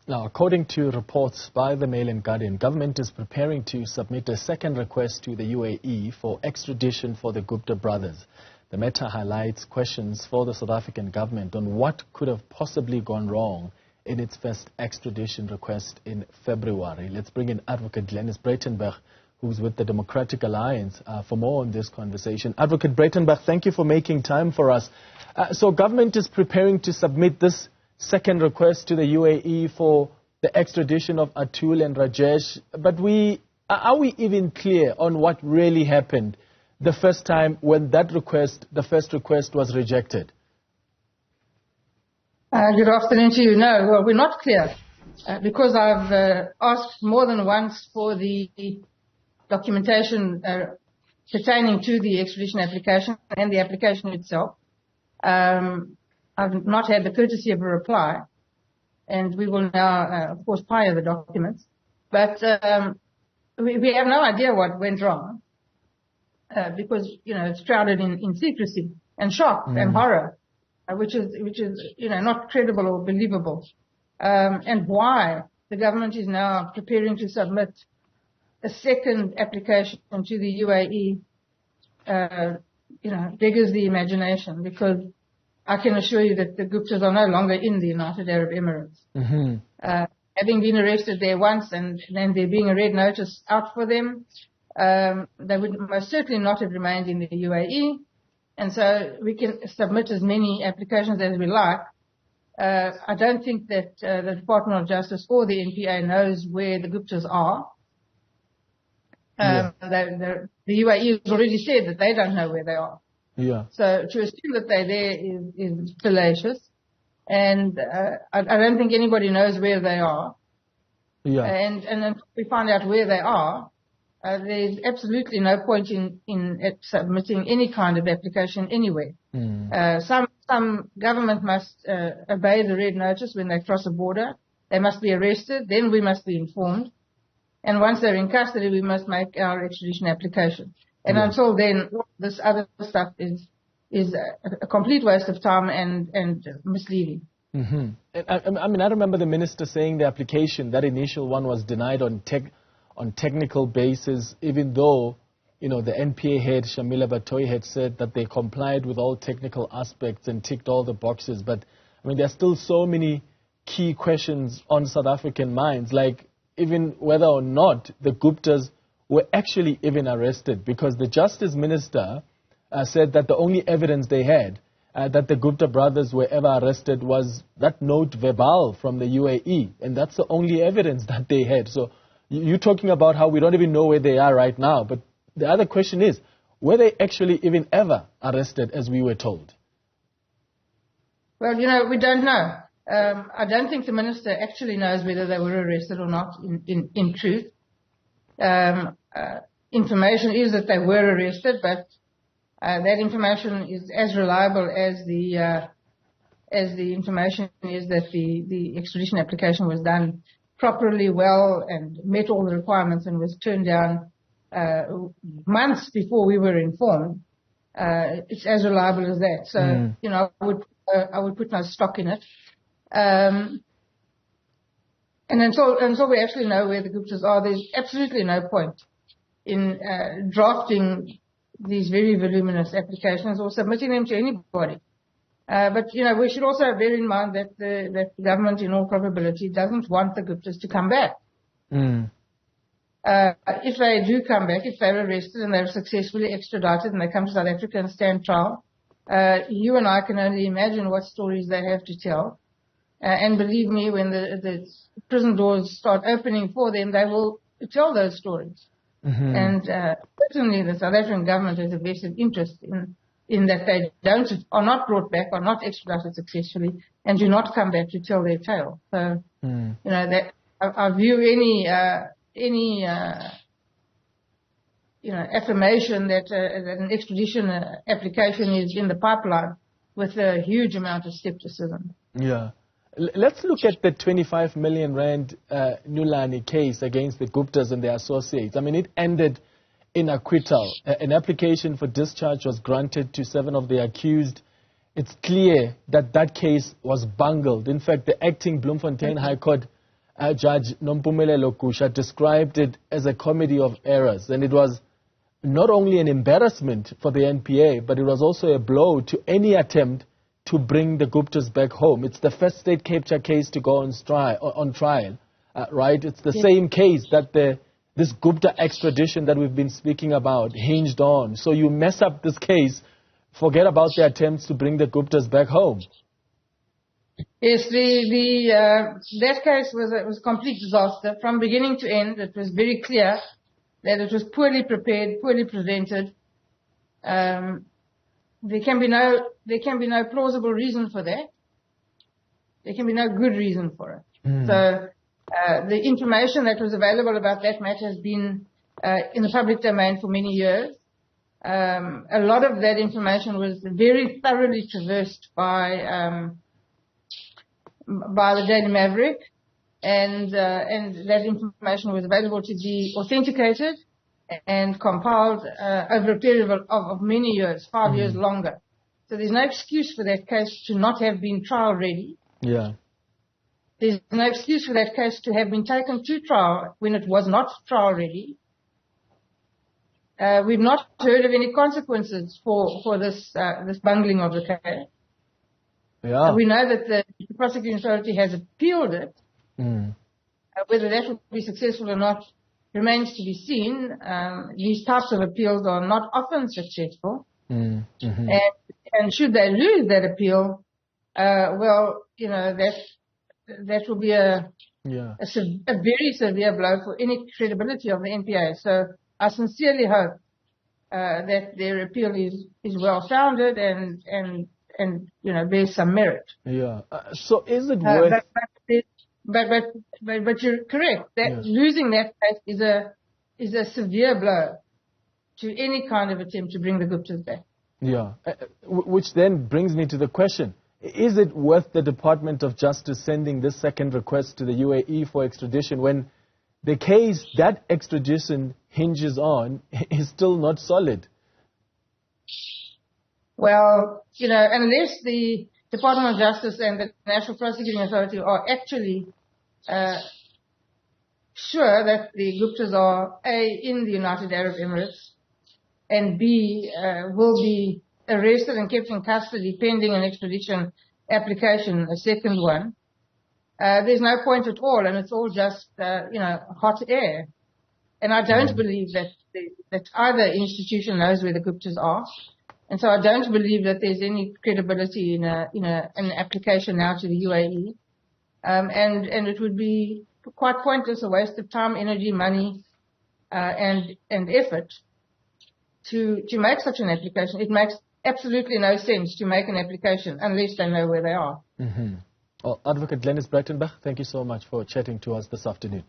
Now, according to reports by the Mail and Guardian, government is preparing to submit a second request to the UAE for extradition for the Gupta brothers. The matter highlights questions for the South African government on what could have possibly gone wrong in its first extradition request in February. Let's bring in Advocate Glynnis Breytenbach, who's with the Democratic Alliance, for more on this conversation. Advocate Breytenbach, thank you for making time for us. So government is preparing to submit this second request to the UAE for the extradition of Atul and Rajesh, but are we even clear on what really happened the first time when the first request was rejected? Good afternoon to you. No, well, we're not clear because I've asked more than once for the documentation pertaining to the extradition application and the application itself. I've not had the courtesy of a reply, and we will now, of course, fire the documents. But we have no idea what went wrong because, it's shrouded in secrecy and shock and horror, which is not credible or believable. And why the government is now preparing to submit a second application to the UAE, beggars the imagination, because I can assure you that the Guptas are no longer in the United Arab Emirates. Mm-hmm. Having been arrested there once and then there being a red notice out for them, they would most certainly not have remained in the UAE. And so we can submit as many applications as we like. I don't think that the Department of Justice or the NPA knows where the Guptas are. The UAE has already said that they don't know where they are. Yeah. So to assume that they're there is fallacious, and I don't think anybody knows where they are. Yeah. And until we find out where they are, there's absolutely no point in submitting any kind of application anywhere. Some government must obey the red notice when they cross a border. They must be arrested. Then we must be informed. And once they're in custody, we must make our extradition application. And until then, this other stuff is a complete waste of time and misleading. Mm-hmm. I remember the minister saying the application, that initial one, was denied on technical basis, even though, the NPA head, Shamila Batoy, had said that they complied with all technical aspects and ticked all the boxes. But, there are still so many key questions on South African minds, like even whether or not the Guptas were actually even arrested, because the Justice Minister said that the only evidence they had that the Gupta brothers were ever arrested was that note verbal from the UAE, and that's the only evidence that they had. So you're talking about how we don't even know where they are right now, but the other question is, were they actually even ever arrested as we were told? Well, we don't know. I don't think the minister actually knows whether they were arrested or not in truth. Information is that they were arrested, but that information is as reliable as the information is that the extradition application was done properly, well, and met all the requirements and was turned down months before we were informed. It's as reliable as that. So I would put no stock in it. And until we actually know where the Guptas are, there's absolutely no point in drafting these very voluminous applications or submitting them to anybody. But we should also bear in mind that the government, in all probability, doesn't want the Guptas to come back. If they do come back, if they're arrested and they're successfully extradited and they come to South Africa and stand trial, you and I can only imagine what stories they have to tell. And believe me, when the prison doors start opening for them, they will tell those stories. Mm-hmm. And certainly the South African government has a vested interest in that they are not brought back, are not extradited successfully, and do not come back to tell their tale. So, that I view any affirmation that an extradition application is in the pipeline with a huge amount of skepticism. Yeah. Let's look at the 25 million rand Nulani case against the Guptas and their associates. It ended in acquittal. An application for discharge was granted to 7 of the accused. It's clear that that case was bungled. In fact, the acting Bloemfontein High Court Judge Nompumelelo Kusha described it as a comedy of errors, and it was not only an embarrassment for the NPA, but it was also a blow to any attempt to bring the Guptas back home. It's the first state capture case to go on trial, right? It's the same case that this Gupta extradition that we've been speaking about hinged on. So you mess up this case, forget about the attempts to bring the Guptas back home. Yes, that case was a complete disaster from beginning to end. It was very clear that it was poorly prepared, poorly presented. There can be no plausible reason for that. There can be no good reason for it. So the information that was available about that matter has been in the public domain for many years. A lot of that information was very thoroughly traversed by the Daily Maverick, and that information was available to be authenticated and compiled over a period of many years, 5 years longer. So there's no excuse for that case to not have been trial ready. Yeah. There's no excuse for that case to have been taken to trial when it was not trial ready. We've not heard of any consequences for this bungling of the case. Yeah. We know that the prosecuting authority has appealed it. Whether that will be successful or not remains to be seen. These types of appeals are not often successful. And should they lose that appeal, well, you know, that will be a very severe blow for any credibility of the NPA. So I sincerely hope that their appeal is well founded and you know, bears some merit. Yeah. So is it worth? But you're correct that losing that case is a severe blow to any kind of attempt to bring the Guptas back. Yeah. Which then brings me to the question: is it worth the Department of Justice sending this second request to the UAE for extradition when the case that extradition hinges on is still not solid? Well, you know, unless the Department of Justice and the National Prosecuting Authority are actually sure that the Guptas are A, in the United Arab Emirates, and B, will be arrested and kept in custody pending an extradition application, a second one, there's no point at all, and it's all just, you know, hot air. And I don't believe that either institution knows where the Guptas are. And so I don't believe that there's any credibility in an application now to the UAE. And it would be quite pointless, a waste of time, energy, money, and effort to make such an application. It makes absolutely no sense to make an application unless they know where they are. Well, Advocate Glynnis Breytenbach, thank you so much for chatting to us this afternoon.